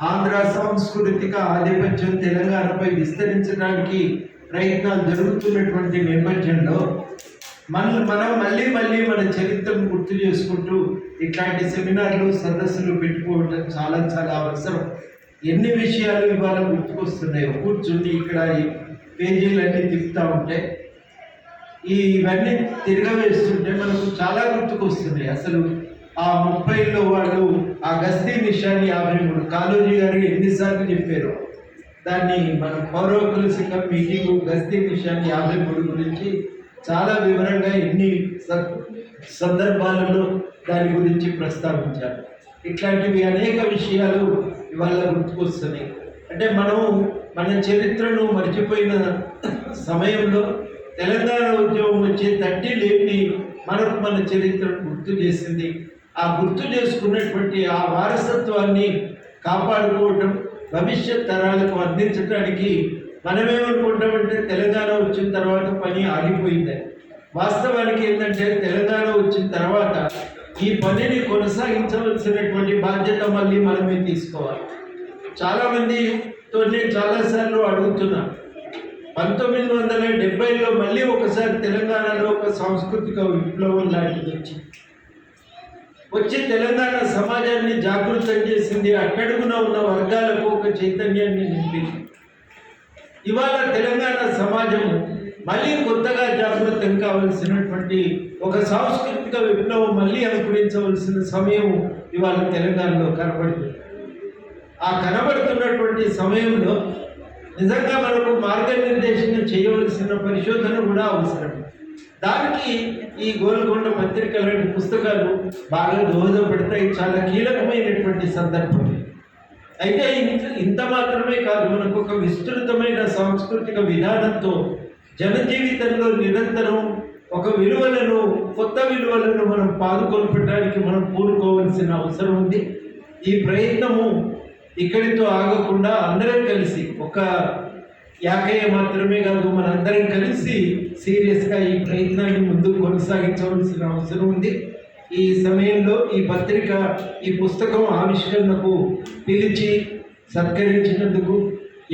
ఆంధ్ర సాంస్కృతిక ఆధిపత్యం తెలంగాణపై విస్తరించడానికి ప్రయత్నాలు జరుగుతున్నటువంటి నేపథ్యంలో మనం మళ్ళీ మన చరిత్రను గుర్తు చేసుకుంటూ ఇట్లాంటి సెమినార్లు సదస్సులు పెట్టుకోవడం చాలా చాలా అవసరం. ఎన్ని విషయాలు ఇవాళ గుర్తుకొస్తున్నాయి. కూర్చుండి ఇక్కడ ఈ పేజీలన్నీ తిప్పుతూ ఉంటే ఇవన్నీ తిరగవేస్తుంటే మనకు చాలా గుర్తుకొస్తున్నాయి. అసలు ఆ 30లో వాళ్ళు ఆ గస్తీ నిషాని 53 కాళోజీ గారు ఎన్నిసార్లు చెప్పారు దాన్ని. మన పౌరకుల సంఘం మీటింగు గస్తీ నిషాని 53 గురించి చాలా వివరంగా ఎన్ని సందర్భాలలో దాని గురించి ప్రస్తావించారు. ఇట్లాంటివి అనేక విషయాలు ఇవాళ గుర్తుకొస్తున్నాయి. అంటే మన చరిత్రను మర్చిపోయిన సమయంలో తెలంగాణ ఉద్యమం వచ్చే తట్టి లేపి మన చరిత్రను గుర్తు చేసింది. ఆ గుర్తు చేసుకున్నటువంటి ఆ వారసత్వాన్ని కాపాడుకోవటం, భవిష్యత్ తరాలకు అందించడానికి మనమేమనుకుంటామంటే తెలంగాణ వచ్చిన తర్వాత పని ఆగిపోయిందని. వాస్తవానికి ఏంటంటే తెలంగాణ వచ్చిన తర్వాత ఈ పనిని కొనసాగించవలసినటువంటి బాధ్యత మళ్ళీ మనమే తీసుకోవాలి. చాలామందితో నేను చాలాసార్లు అడుగుతున్నా, 1970లో మళ్ళీ ఒకసారి తెలంగాణలో ఒక సాంస్కృతిక విప్లవం లాంటిది వచ్చి తెలంగాణ సమాజాన్ని జాగృతం చేసింది. అట్టడుగున ఉన్న వర్గాలకు ఒక చైతన్యాన్ని నింపింది. ఇవాళ తెలంగాణ సమాజం మళ్ళీ కొత్తగా జాగృతం కావలసినటువంటి ఒక సాంస్కృతిక విప్లవం మళ్ళీ అనుకరించవలసిన సమయం ఇవాళ తెలంగాణలో కనబడుతుంది. ఆ కనబడుతున్నటువంటి సమయంలో నిజంగా మనకు మార్గనిర్దేశనం చేయవలసిన పరిశోధన కూడా అవసరం. దానికి ఈ గోల్కొండ పత్రిక లాంటి పుస్తకాలు బాగా దోహదపడతాయి. చాలా కీలకమైనటువంటి సందర్భం. అయితే ఇంత మాత్రమే కాదు, మనకు ఒక విస్తృతమైన సాంస్కృతిక విధానంతో జనజీవితంలో నిరంతరం ఒక విలువలను, కొత్త విలువలను మనం పాదుకొల్పడానికి మనం పూనుకోవాల్సిన అవసరం ఉంది. ఈ ప్రయత్నము ఇక్కడితో ఆగకుండా అందరం కలిసి, ఒక యాకయ్య మాత్రమే కాదు, మనందరం కలిసి సీరియస్గా ఈ ప్రయత్నాన్ని ముందుకు కొనసాగించవలసిన అవసరం ఉంది. ఈ సమయంలో ఈ పత్రిక, ఈ పుస్తకం ఆవిష్కరణకు పిలిచి సత్కరించినందుకు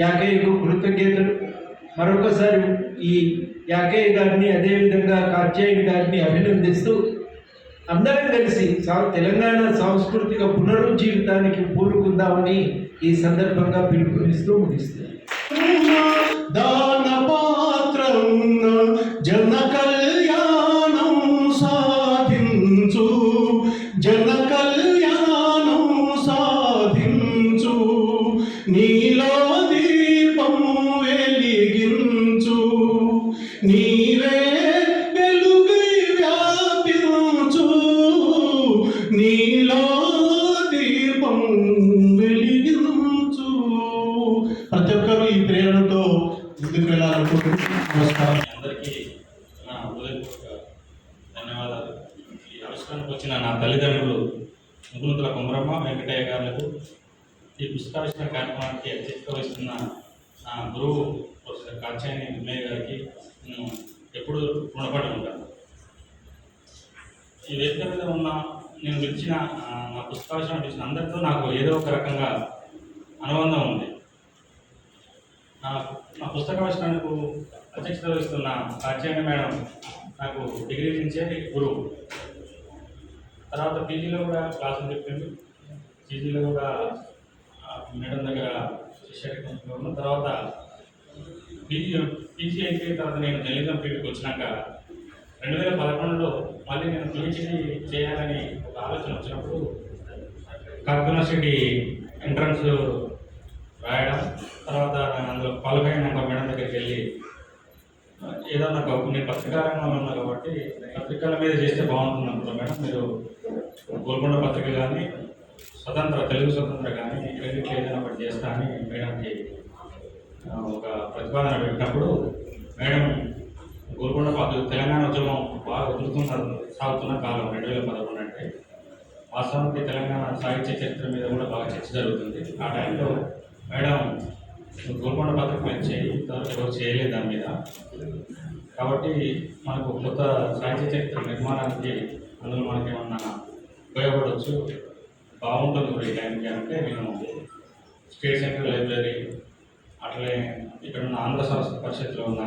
యాకయ్యకు కృతజ్ఞతలు. మరొకసారి ఈ యాకయ్య గారిని, అదేవిధంగా కాత్యాయని గారిని అభినందిస్తూ అందరం కలిసి తెలంగాణ సాంస్కృతిక పునరుజ్జీవితానికి పూనుకుందామని ఈ సందర్భంగా పిలుపునిస్తూ ముగిస్తుంది. దాన పాత్రన్న జన కళ్యాణం సాధించు, జన కళ్యాణం సాధించు, నీలో దీపం వెలిగించు, నీవే వెలుగై వ్యాపించు, నీలో దీపం వెలిగించు. ప్రతి ఒక్కరు ఈ ప్రేరణతో ముందుకు వెళ్ళాలనుకుంటున్నాను. నమస్కారం. అందరికీ నా హృదయపూర్వక ధన్యవాదాలు. ఈ ఆవిష్కరణకు వచ్చిన నా తల్లిదండ్రులు ముగునుతుల కొమరమ్మ వెంకటయ్య గారులకు, ఈ పుస్తకావిష్కరణ కార్యక్రమానికి అధ్యక్షత వహిస్తున్న నా గురువు ప్రొఫెసర్ కాత్యాయని ఉమ్మయ్య గారికి నేను ఎప్పుడు రుణపడి ఉంటాను. ఈ వేదిక మీద ఉన్న నేను పిలిచిన నా పుస్తకావిష్కరణ పిలిచిన అందరితో నాకు ఏదో ఒక రకంగా అనుబంధం ఉంది. నా పుస్తకావిష్కరణకు అధ్యక్షత వహిస్తున్న కాత్యాయని మేడం నాకు డిగ్రీ నుంచే గురువు. తర్వాత పీజీలో కూడా క్లాసులు చెప్పింది. పీజీలో కూడా మేడం దగ్గర శిష్యరికంలో ఉన్న తర్వాత పీజీ అయిపోయిన తర్వాత నేను జర్నలిజం ఫీల్డ్కి వచ్చినాక 2011లో మళ్ళీ నేను పీహెచ్డీ చేయాలని ఒక ఆలోచన వచ్చినప్పుడు కర్నూలు యూనివర్సిటీ ఎంట్రన్స్ రాయడం, తర్వాత నేను అందులో క్వాలిఫై అయినాక మేడం దగ్గరికి వెళ్ళి ఏదో నాకు నేను పత్రికా రంగంలో ఉన్నా కాబట్టి పత్రికల మీద చేస్తే బాగుంటుంది అనుకున్నాను. మేడం మీరు గోల్కొండ పత్రిక కానీ తెలుగు స్వతంత్ర కానీ రెండింటిలో ఏదైనా ఒకటి చేస్తా అని మేడంకి ఒక ప్రతిపాదన పెట్టినప్పుడు మేడం గోల్కొండ తెలంగాణ ఉద్యమం బాగా సాగుతున్న కాలం 2011 అంటే వాస్తవానికి తెలంగాణ సాహిత్య చరిత్ర మీద కూడా బాగా చర్చ జరుగుతుంది. ఆ టైంలో మేడం గోల్కొండ పత్రిక మీద ఎవరు చేయలేదు దాని మీద. కాబట్టి మనకు కొత్త సాహిత్య చరిత్ర నిర్మాణానికి అందులో మనకి ఏమన్నా ఉపయోగపడవచ్చు, బాగుంటుంది ఈ టైంకి అంటే నేను స్టేట్ సెంట్రల్ లైబ్రరీ, అట్లనే ఇక్కడ ఉన్న ఆంధ్ర సంస్థ పరిషత్లో ఉన్న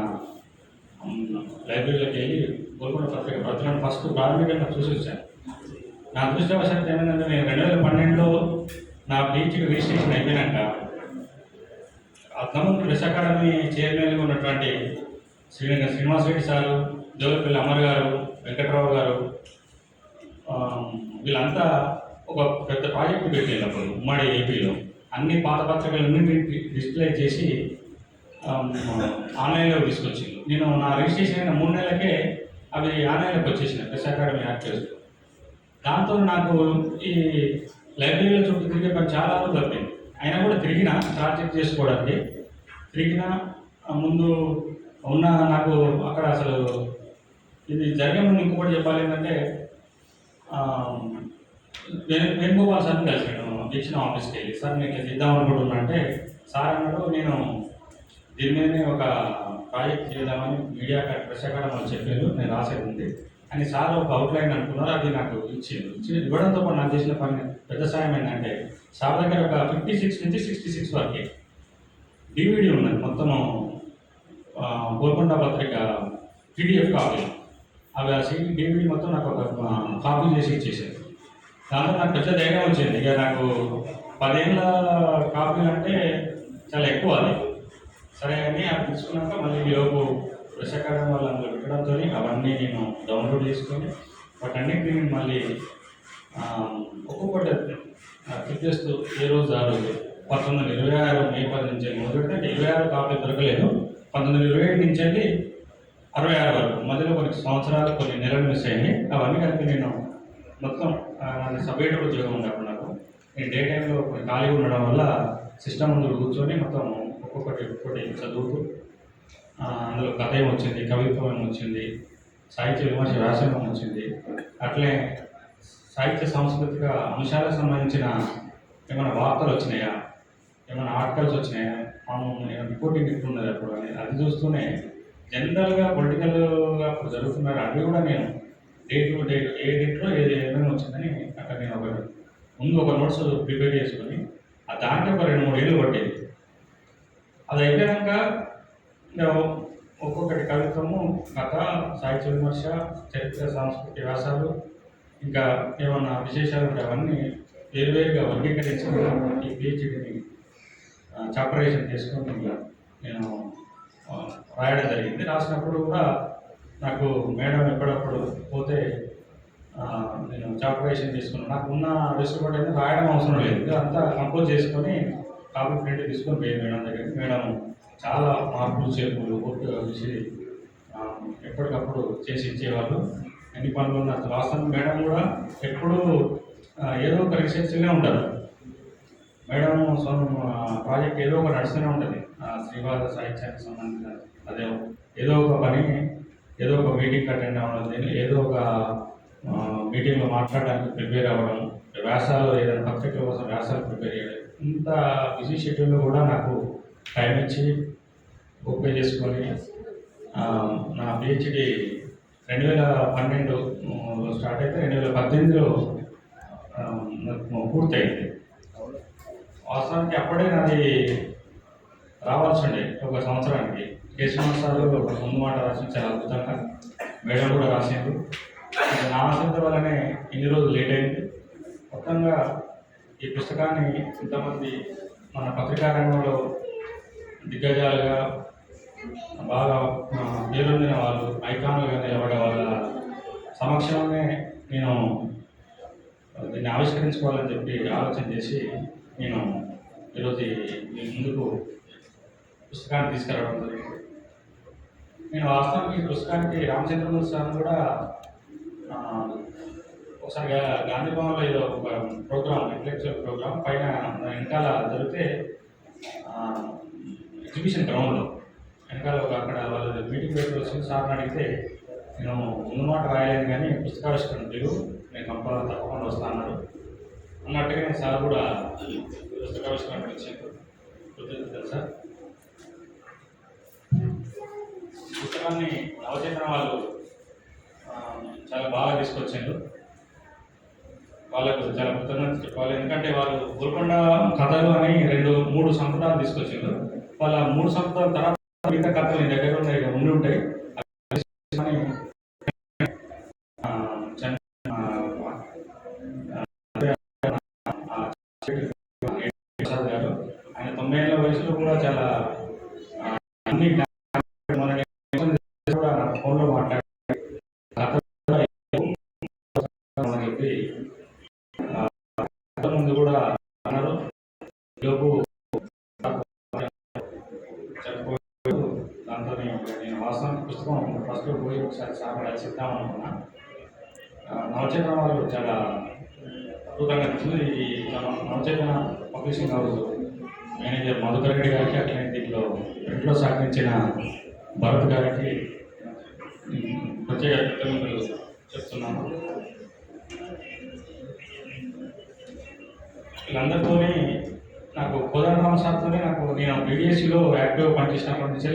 లైబ్రరీలోకి వెళ్ళి గోల్కొండ పత్రిక ప్రచురణ ఫస్ట్ ప్రాథమికంగా చూసి వచ్చాను. నా అదృష్టవశాత్తు ఏమైందంటే నేను 2012లో నా PhD రిజిస్ట్రేషన్ అయిపోయినాక అద్దం ప్రెస్ అకాడమీ చైర్మన్గా ఉన్నటువంటి శ్రీనివాస్ రెడ్డి సారు, జోలపల్లి అమర్ గారు, వెంకట్రావు గారు, వీళ్ళంతా ఒక పెద్ద ప్రాజెక్టు పెట్టినప్పుడు ఉమ్మడి ఏపీలో అన్ని పాత పత్రికలన్నీ డిస్ప్లే చేసి ఆన్లైన్లో తీసుకొచ్చింది. నేను నా రిజిస్ట్రేషన్ అయిన 3 నెలలకే అవి ఆన్లైన్లోకి వచ్చేసినాయి ప్రెస్ అకాడమీ యాక్టివ్స్. దాంతో నాకు ఈ లైబ్రరీల చుట్టూ తిరిగే పని చాలా రోజులు తప్పింది. అయినా కూడా తిరిగిన ప్రాజెక్ట్ చేసుకోవడానికి ముందు ఉన్న నాకు అక్కడ అసలు ఇది జరిగే ముందు ఇంకొకటి చెప్పాలి ఏంటంటే వేణుగోపాల్ సార్ని కలిసాను దీక్షణ ఆఫీస్కి వెళ్ళి. సార్ నేను ఇట్లా చేద్దాం అనుకుంటున్నా అంటే సార్ అన్నాడు నేను దీని మీదనే ఒక ప్రాజెక్ట్ చేద్దామని మీడియా ప్రెస్ అకాడమీలో చెప్పారు, నేను రాసేది ఉంది అని సార్ ఒక అవుట్లైన్ అనుకున్నారు. అది నాకు ఇవ్వడంతో పాటు నాకు చేసిన పని పెద్ద సాయం ఏంటంటే సార్ దగ్గర ఒక 56 నుంచి 66 వరకు DVD ఉన్నది మొత్తము గోల్కొండ పత్రిక PDF కాపీ. అవి ఆ DVD మొత్తం నాకు ఒక కాపీ చేసి ఇచ్చేసారు. దాంతో నాకు పెద్ద ధైర్యం వచ్చింది. ఇక నాకు 10 ఏళ్ళ కాపీలు అంటే చాలా ఎక్కువ అది. సరే అని అది తీసుకున్నాక మళ్ళీ ఈలోపు ప్రెస్ అకాడమీ వాళ్ళు అందులో పెట్టడంతో అవన్నీ నేను డౌన్లోడ్ చేసుకొని వాటన్నిటిని నేను మళ్ళీ ఒక్కొక్కటి క్లిక్ చేస్తూ ఏ రోజు ఆ రోజు 1926 మే 10 నుంచి మొదలుపెడితే 26 కాపీ దొరకలేదు. 1927 నుంచి వెళ్ళి 66 వరకు మధ్యలో కొన్ని సంవత్సరాలు కొన్ని నెలలు మిస్ అయ్యాయి. అవన్నీ కలిపి నేను మొత్తం నాది సపరేట్ ఉద్యోగం ఉన్నప్పుడు నాకు నేను డే టైంలో కొన్ని ఖాళీగా ఉండడం వల్ల సిస్టమ్ ముందు కూర్చొని మొత్తం ఒక్కొక్కటి చదువుతూ అందులో కథ ఏమొచ్చింది, కవిత్వం ఏమొచ్చింది, సాహిత్య విమర్శ వ్యాసంగం వచ్చింది, అట్లే సాహిత్య సాంస్కృతిక అంశాలకు సంబంధించిన ఏమైనా వార్తలు వచ్చినాయా, ఏమైనా ఆర్టికల్స్ వచ్చినాయా, ఏమైనా రిపోర్టింగ్ ఇస్తున్నది అప్పుడు అని అది చూస్తూనే జనరల్గా పొలిటికల్గా అప్పుడు జరుగుతున్నారు అవి కూడా నేను డే టు డే ఏ డేట్లో ఏమైనా వచ్చిందని అక్కడ నేను ముందు ఒక నోట్స్ ప్రిపేర్ చేసుకొని దాంట్లో ఒక 2-3 ఏళ్ళు పట్టేది. అది అయిపోయాక ఒక్కొక్కటి కవిత్వము, కథ, సాహిత్య విమర్శ, చరిత్ర సాంస్కృతిక వ్యాసాలు, ఇంకా ఏమన్నా విశేషాలు ఉంటే అవన్నీ వేరువేరుగా వర్గీకరించి ఈ PhDని చాప్టరైజేషన్ చేసుకొని నేను రాయడం జరిగింది. రాసినప్పుడు కూడా నాకు మేడం ఎప్పుడప్పుడు పోతే నేను చాప్టరైజేషన్ తీసుకున్నాను. నాకు ఉన్న వెసులుబాటు అయితే రాయడం అవసరం లేదు, అంతా కంపోజ్ చేసుకొని కాపీ ప్రింట్ తీసుకొని పోయి మేడం దగ్గరికి. మేడం చాలా మార్పులు చేర్పులు ఓపికగా చూసి ఎప్పటికప్పుడు చేసి ఇచ్చేవాళ్ళు. ఎన్ని పనులు ఉన్న రాస్తాను. మేడం కూడా ఎప్పుడూ ఏదో ఒక రీసెర్చ్గానే ఉంటారు. మేడం ప్రాజెక్ట్ ఏదో ఒక నడుస్తూనే ఉంటుంది. శ్రీవాద సాహిత్యానికి సంబంధించిన అదే ఏదో ఒక పని, ఏదో ఒక మీటింగ్ అటెండ్ అవ్వడం, ఏదో ఒక మీటింగ్లో మాట్లాడడానికి ప్రిపేర్ అవ్వడం, వ్యాసాలు ఏదైనా పత్రికల కోసం వ్యాసాలు ప్రిపేర్ చేయడం, ఇంత బిజీ షెడ్యూల్లో కూడా నాకు టైం ఇచ్చి ఓకే చేసుకొని నా PhD 2012లో స్టార్ట్ అయితే 2018లో పూర్తయింది. వాస్తవానికి అప్పుడే నాది రావాల్సి ఉండే ఒక సంవత్సరానికి. కేశవనాథ్ సార్ ముందు మాట రాసి చాలా అద్భుతంగా, మేడం కూడా రాసిండు. నా ఆసక్తి వల్లనే ఇన్ని రోజులు లేట్ అయింది. మొత్తంగా ఈ పుస్తకాన్ని ఇంతమంది మన పత్రికా రంగంలో దిగ్గజాలుగా బాగా పేరొందిన వాళ్ళు, ఐకాన్లుగా నిలబడే వాళ్ళ సమక్షంలోనే నేను దీన్ని ఆవిష్కరించుకోవాలని చెప్పి ఆలోచన చేసి నేను ఈరోజు మీ ముందుకు పుస్తకాన్ని తీసుకురావడం జరిగింది. నేను వాస్తవానికి ఈ పుస్తకానికి రామచంద్రమూర్తి సార్ కూడా ఒకసారి గాంధీ భవన్లో ఏదో ఒక ప్రోగ్రామ్, ఇంటలెక్చువల్ ప్రోగ్రామ్ పైన వెనకాల జరిగితే ఎగ్జిబిషన్ గ్రౌండ్లో వెనకాల ఒక అక్కడ వాళ్ళు మీటింగ్ పెట్టి వచ్చిన సార్ని అడిగితే నేను ముందు మాట రాయలేను కానీ పుస్తకావిష్కరణ పిలువు, నేను తప్పకుండా వస్తా అన్నాడు. అన్నట్టుగా నేను సార్ కూడా పుస్తకావిష్కరణ వచ్చాను. కృతజ్ఞతలు సార్. పుస్తకాన్ని నవచైతన్య వాళ్ళు చాలా బాగా తీసుకొచ్చారు. వాళ్ళకు చాలా కృతజ్ఞతలు చెప్పాలి. ఎందుకంటే వాళ్ళు గోల్కొండ కథలు అని 3 3 సంపుటాలు తీసుకొచ్చిండు. వాళ్ళ 3 సంపుటాల తర్వాత మిగతా కథలు నీ దగ్గర ఉన్నాయి, ఇక ఉండి ఉంటాయి అని ప్రసాద్ గారు ఆయన 90 ఏళ్ళ వయసులో కూడా చాలా అన్ని మన కూడా నా ఫోన్లో మాట్లాడి చెప్పి ముందు కూడా అన్నారు. లోపు చనిపోయాడు. దాంతో నేను వాస్తవానికి పుస్తకం ఫస్ట్ పోయి ఒకసారి సార్ రచిద్దాం అనుకున్నా. నవచేతన వాళ్ళు చాలా అద్భుతంగా నచ్చింది. ఈ Navachetana publishing house manager Madhukar Reddy గారికి, అట్లనే దీంట్లో ప్రింట్లో సహకరించిన భరత్ గారికి ప్రత్యేక కృతజ్ఞతలు చెప్తున్నాను. వీళ్ళందరితోని నాకు కోదండరామ సార్తోనే నేను బీడీఎస్సీలో యాక్టివ్గా పనిచేసినప్పటి నుంచే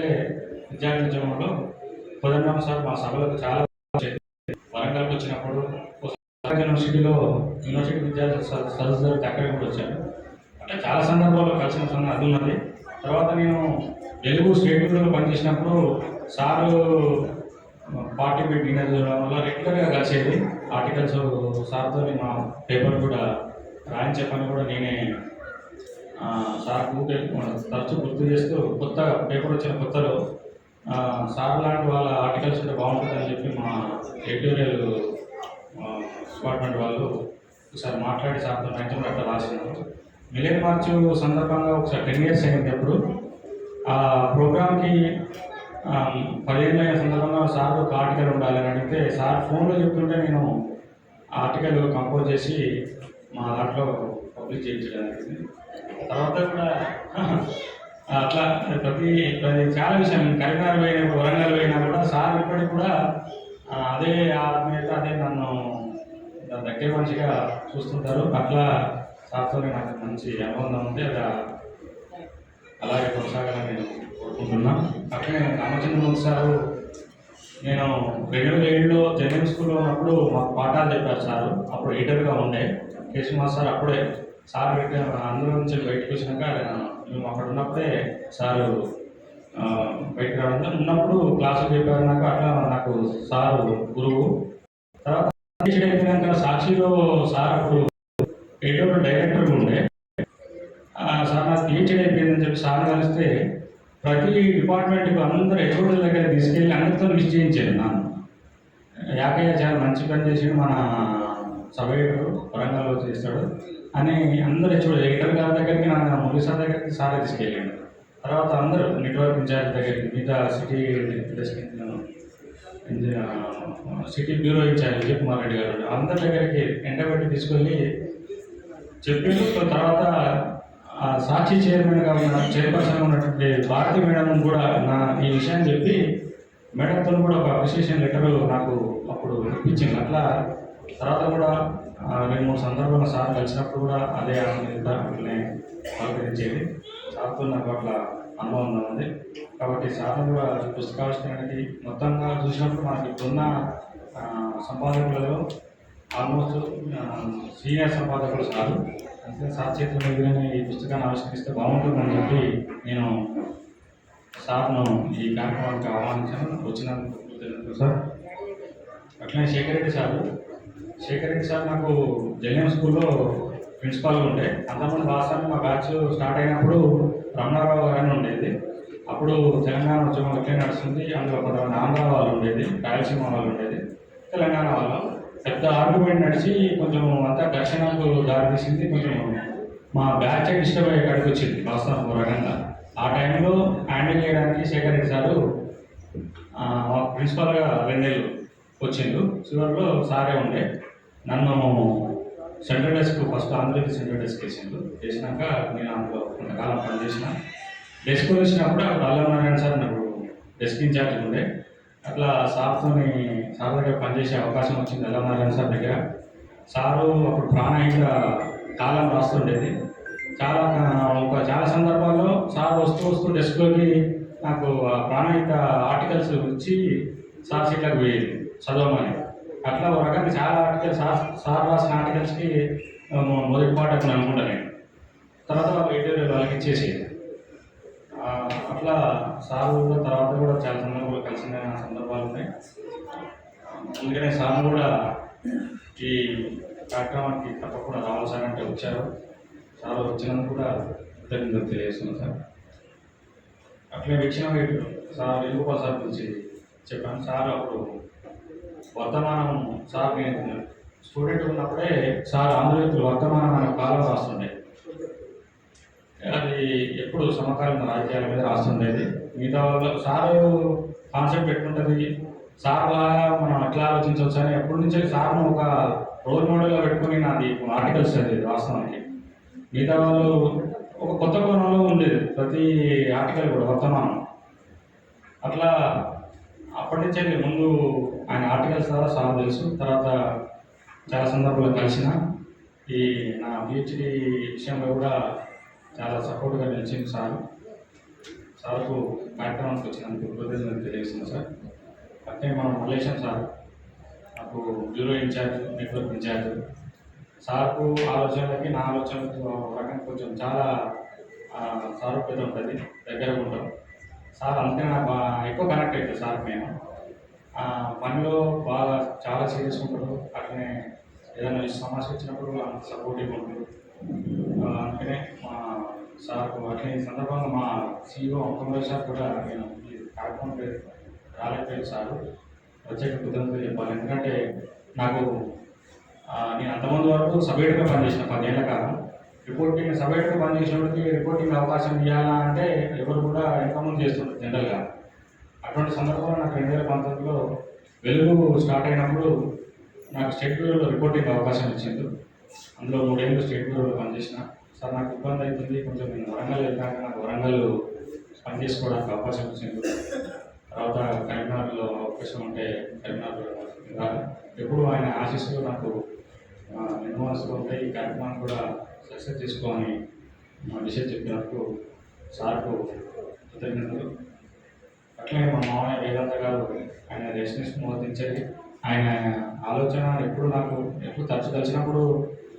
విద్యార్థి ఉద్యమంలో కోదండరామ సార్ మా సభలకు చాలా వరంగల్కి వచ్చినప్పుడు యూనివర్సిటీ విద్యార్థి సదస్సు జరిగితే అక్కడికి కూడా వచ్చాను. అట్లా చాలా సందర్భాల్లో కలిసిన అది ఉన్నది. తర్వాత నేను తెలుగు స్టేట్ యూనివర్లో పనిచేసినప్పుడు సారు పార్టీ మీటింగ్ వల్ల రెగ్యులర్గా కలిసేది. ఆర్టికల్స్ సార్తో మా పేపర్ కూడా రాయించే పని కూడా నేనే సార్కు తరచూ గుర్తు చేస్తూ కొత్త పేపర్ వచ్చిన కొత్తలో సార్ లాంటి వాళ్ళ ఆర్టికల్స్ ఉంటే బాగుంటుందని చెప్పి మా ఎడిటోరియల్ డిపార్ట్మెంట్ వాళ్ళు ఒకసారి మాట్లాడి సార్తో రాయించడం అట్లా రాసినారు. మిలియన్ మార్చ్ సందర్భంగా ఒకసారి 10 years అయింది. అప్పుడు ఆ ప్రోగ్రామ్కి 10 ఏళ్ళ సందర్భంగా సార్ ఒక ఆర్టికల్ ఉండాలని అడిగితే సార్ ఫోన్లో చెప్తుంటే నేను ఆర్టికల్ కంపోజ్ చేసి మా దాంట్లో పబ్లిష్ చేయించడానికి. తర్వాత కూడా అట్లా ప్రతి చాలా విషయం కరీంనగర్ పోయినా వరంగల్ పోయినా కూడా సార్ ఇప్పటికి కూడా అదే ఆత్మీయత, అదే నన్ను దగ్గర మనిషిగా చూస్తుంటారు. అట్లా సార్తోనే నాకు మంచి అనుబంధం ఉంది. అది అలాగే కొనసాగాలని నేను కోరుకుంటున్నా. అట్లనే రామచంద్రమూర్తి సారు నేను 2007లో జెన్ఎం స్కూల్లో ఉన్నప్పుడు మాకు పాఠాలు చెప్పారు సారు. అప్పుడు ఎడిటర్గా ఉండే కేశవమాస్ సార్ అప్పుడే సార్ అందులో నుంచి బయటకు వచ్చినాక మేము అక్కడ ఉన్నప్పుడే సారు బయటకు రావడం ఉన్నప్పుడు క్లాసులు చెప్పారు నాకు. అట్లా నాకు సారు గురువు. తర్వాత అయిపోయినాక సాక్షిలో సార్ అప్పుడు ఎడిటోరియల్ డైరెక్టర్గా ఉండే. సార్ నాకు పిహెచ్డీ అయిపోయిందని చెప్పి సార్ కలిస్తే ప్రతి డిపార్ట్మెంట్కి అందరూ హెచ్ఓడి దగ్గర తీసుకెళ్ళి అందరితో విష్ చేయించాడు. నన్ను యాకయ్య చాలా మంచి పని చేసి మన సభ్యుడు వరంగల్లో చేస్తాడు అని అందరూ హెచ్ఓడి ఎడిటర్ గారి దగ్గరికి, నా మురళీ సార్ దగ్గరికి సారే తీసుకెళ్ళాడు. తర్వాత అందరూ నెట్వర్క్ ఇన్ఛార్జ్ దగ్గరికి, మిగతా city bureau incharge Vijay Kumar Reddy గారు అందరి దగ్గరికి ఎండబెట్టి తీసుకెళ్ళి చెప్పారు. తర్వాత సాక్షి చైర్మన్గా ఉన్న చైర్పర్సన్గా ఉన్నటువంటి భారతి మేడం కూడా ఈ విషయాన్ని చెప్పి మేడంతో కూడా ఒక అప్రిషియేషన్ లెటర్ నాకు అప్పుడు ఇప్పించింది. అట్లా తర్వాత కూడా 2-3 సందర్భాల్లో సార్ కలిసినప్పుడు కూడా అదే అట్లనే పలకరించేది. సార్తో నాకు అట్లా అనుభవం ఉంది. కాబట్టి సార్ని కూడా పుస్తకావిష్కరణకి మొత్తంగా చూసినప్పుడు మనకి ఇప్పుడున్న సంపాదకులలో ఆల్మోస్ట్ సీనియర్ సంపాదకులు సారు. అంటే సార్ చేతుల మీదనే ఈ పుస్తకాన్ని ఆవిష్కరిస్తే బాగుంటుందని చెప్పి నేను సార్ను ఈ కార్యక్రమానికి ఆహ్వానించాను. వచ్చినందుకు సార్. అట్లనే శేఖర్ రెడ్డి సార్ నాకు జెన్ఎం స్కూల్లో ప్రిన్సిపాల్గా ఉండే. అంతమంది భాషని మా బ్యాచ్ స్టార్ట్ అయినప్పుడు రమణారావు గారని ఉండేది. అప్పుడు తెలంగాణ ఉద్యమం ఎట్లే నడుస్తుంది. అందులో కొంతమంది ఆంధ్ర వాళ్ళు ఉండేది, రాయలసీమ వాళ్ళు ఉండేది, తెలంగాణ వాళ్ళు. పెద్ద ఆర్గ్యుమెంట్ నడిచి కొంచెం అంతా ఘర్షణకు దారితీసింది. కొంచెం మా బ్యాచ్ డిస్టర్బ్ అయ్యే కాడికి వచ్చింది వాస్తవం రకంగా. ఆ టైంలో హ్యాండిల్ చేయడానికి శేఖర్ రెడ్డి సారు ప్రిన్సిపాల్గా 2 ఏళ్ళు వచ్చిండు. చివరిలో సారే ఉండే. నన్ను central desk first Andhra Pradesh central desk చేసినాక నేను అందులో కొంతకాలం పనిచేసిన. డెస్క్ వచ్చినప్పుడు అప్పుడు అల్లనారాయణ సార్ నాకు డెస్క్ ఇన్ఛార్జ్ ఉండే. అట్లా సార్ దగ్గర పనిచేసే అవకాశం వచ్చింది అల్లనారాయణ సార్ దగ్గర. సారు అప్పుడు ప్రాణాహిత కాలం రాస్తుండేది. చాలా సందర్భాల్లో సార్ వస్తూ డెస్క్లోకి నాకు ప్రాణాహిత ఆర్టికల్స్ ఇచ్చి సార్ సీట్లకు పోయేది చదవమని. అట్లా ఒక రకంగా చాలా ఆర్టికల్స్ సార్ రాసిన ఆర్టికల్స్కి మొదటి పాట అని అనుకుంటా నేను. తర్వాత వాళ్ళు ఇంటర్వ్యూ వాళ్ళకి ఇచ్చేసి అట్లా సార్ కూడా తర్వాత కూడా చాలా సందర్భాలు కలిసిన సందర్భాలు ఉన్నాయి. అందుకనే సార్ కూడా ఈ కార్యక్రమానికి తప్పకుండా రావాలి సార్ అంటే వచ్చారు. సార్ వచ్చినందుకు కూడా కృతజ్ఞతలు తెలియజేస్తున్నాను సార్. అట్లే వచ్చిన సార్ వేణుగోపాల్ సార్ గురించి చెప్పాను. సార్ అప్పుడు వర్తమానం సార్ నేను స్టూడెంట్ ఉన్నప్పుడే సార్ ఆంధ్రజ్యోతిలో వర్తమానం అనే కాలం రాస్తుండే. అది ఎప్పుడు సమకాలీన రాజకీయాల మీద రాస్తుండేది. మిగతా వాళ్ళు సారు కాన్సెప్ట్ పెట్టుకుంటుంది, సార్ లాగా మనం ఎట్లా ఆలోచించవచ్చు అని ఎప్పటి నుంచే సార్ను ఒక రోల్ మోడల్గా పెట్టుకుని నాది ఆర్టికల్స్ అది వాస్తవానికి. మిగతా వాళ్ళు ఒక కొత్త కోణంలో ఉండేది ప్రతి ఆర్టికల్ కూడా వర్తమానం. అట్లా అప్పటి నుంచే ముందు ఆయన ఆర్టికల్స్ ద్వారా సార్ తెలుసు. తర్వాత చాలా సందర్భాలు కలిసిన ఈ నా పిహెచ్డి విషయంలో కూడా చాలా సపోర్ట్గా నిలిచింది సార్. సార్కు కార్యక్రమానికి వచ్చినందుకు కృతజ్ఞతలు తెలియజేస్తున్నాను సార్. అట్లే మన మలేషియన్ సార్ నాకు బ్యూరో ఇన్ఛార్జ్, నెట్వర్క్ ఇన్ఛార్జ్. సార్కు ఆలోచనలకి నా ఆలోచనలకి రకంగా కొంచెం చాలా సారూప్యత ఉంటుంది, దగ్గరగా ఉంటాం. సార్ అందుకని నాకు ఎక్కువ కనెక్ట్ అవుతుంది సార్. నేను పనిలో బాగా చాలా సీరియస్ ఉంటారు. అట్లనే ఏదైనా సమస్య వచ్చినప్పుడు అంత సపోర్టివ్గా ఉంటారు. అందుకనే మా సార్కు అట్లే ఈ సందర్భంగా మా CEO అంకమరావు సార్ కూడా నేను ఈ కార్యక్రమం రాలేకపోయాను సార్. ప్రత్యేక కృతజ్ఞతలు చెప్పాలి. ఎందుకంటే నాకు నేను అంతమంది వరకు సబ్జెక్ట్గా పనిచేసిన 10 ఏళ్ల కాలం. రిపోర్టింగ్ సబ్జెక్ట్గా పనిచేసినప్పటికీ రిపోర్టింగ్ అవకాశం ఇవ్వాలా అంటే ఎవరు కూడా ఎంతమంది చేస్తుంటారు జనరల్గా. అటువంటి సందర్భంలో నాకు 2019లో వెలుగు స్టార్ట్ అయినప్పుడు నాకు స్టేట్ బ్యూరోలో రిపోర్టింగ్ అవకాశం ఇచ్చింది. అందులో 3 ఏళ్ళు స్టేట్ బ్యూరోలో పనిచేసిన. సార్ నాకు ఇబ్బంది అవుతుంది, కొంచెం నేను వరంగల్ వెళ్తాక నాకు వరంగల్ పని చేసుకోవడానికి అవకాశం ఇచ్చింది. తర్వాత కరీంనగర్లో అవకాశం ఉంటే కరీంనగర్ ఎప్పుడు ఆయన ఆశీస్సులు నాకు నిర్మాణంలో ఉంటే ఈ కార్యక్రమాన్ని కూడా సక్సెస్ చేసుకోవాలని విషయం చెప్పినందుకు సార్కు కృతజ్ఞతలు. అట్లనే మా మామయ్య వేదాంత గారు ఆయన రెసిడెన్స్ని మోదించేది. ఆయన ఆలోచన ఎప్పుడు తరచు కలిసినప్పుడు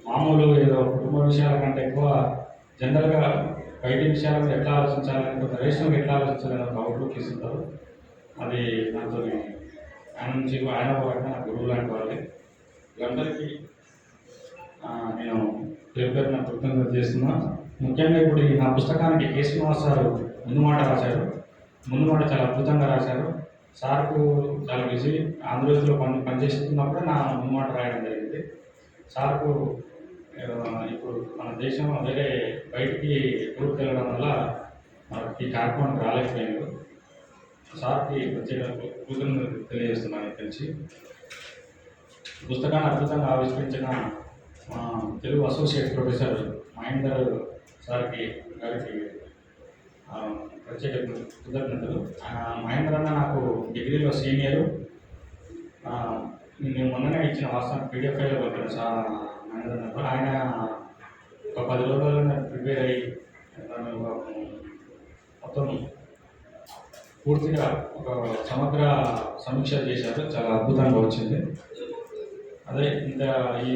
మామూలు ఏదో కుటుంబ విషయాల కంటే ఎక్కువ జనరల్గా బయట విషయాలను ఎట్లా ఆలోచించాలని, కొంత రేషన్కి ఎట్లా ఆలోచించాలని ఒక అవుట్లుక్ ఇస్తుంటారు. అది నాతో ఆయన నుంచి ఆయన వరకు నా గురువు లాంటి వాళ్ళే. వీళ్ళందరికీ నేను పేరున కృతజ్ఞతలు చేస్తున్నా. ముఖ్యంగా ఇప్పుడు ఈ నా పుస్తకానికి కె. శ్రీనివాస్ సార్ ముందు మాట రాశారు. ముందు మాట చాలా అద్భుతంగా రాశారు. సార్కు చాలా బిజీ, ఆంధ్రజ్యోతిలో పనిచేస్తున్నప్పుడే నా ముందు మాట రాయడం జరిగింది. సార్కు ఇప్పుడు మన దేశం వేరే బయటికి టూర్కి వెళ్ళడం వల్ల మనకి ఈ కార్యక్రమానికి రాలేకపోయారు. సార్కి ప్రత్యేక కృతజ్ఞతలు తెలియజేస్తున్నాను. తెలిసి పుస్తకాన్ని అద్భుతంగా ఆవిష్కరించిన మా తెలుగు అసోసియేట్ ప్రొఫెసర్ మహేందర్ గారికి ప్రత్యేక కృతజ్ఞతలు. మహేందర్ అన్న నాకు డిగ్రీలో సీనియరు. నేను మొన్ననే ఇచ్చిన వాస్తవానికి PDF ఫైల్లో పంపిన సార్ మహేందర్ అన్న. ఆయన ఒక 10 రోజుల్లో ప్రిపేర్ అయ్యి మొత్తం పూర్తిగా ఒక సమగ్ర సమీక్ష చేశారు. చాలా అద్భుతంగా వచ్చింది. అదే ఇంత ఈ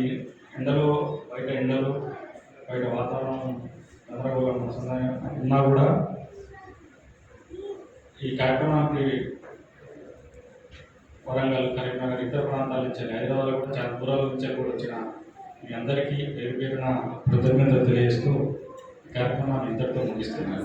ఎండలు బయట వాతావరణం గందరగోళం ఉన్నా కూడా ఈ కార్యక్రమానికి వరంగల్, కరీంనగర్, ఇతర ప్రాంతాల నుంచి, హైదరాబాద్లో కూడా చాలా దూరాల నుంచి కూడా వచ్చిన మీ అందరికీ పేరున కృతజ్ఞతలు తెలియజేస్తూ ఈ కార్యక్రమాన్ని ఇంతటితో ముగిస్తున్నాను.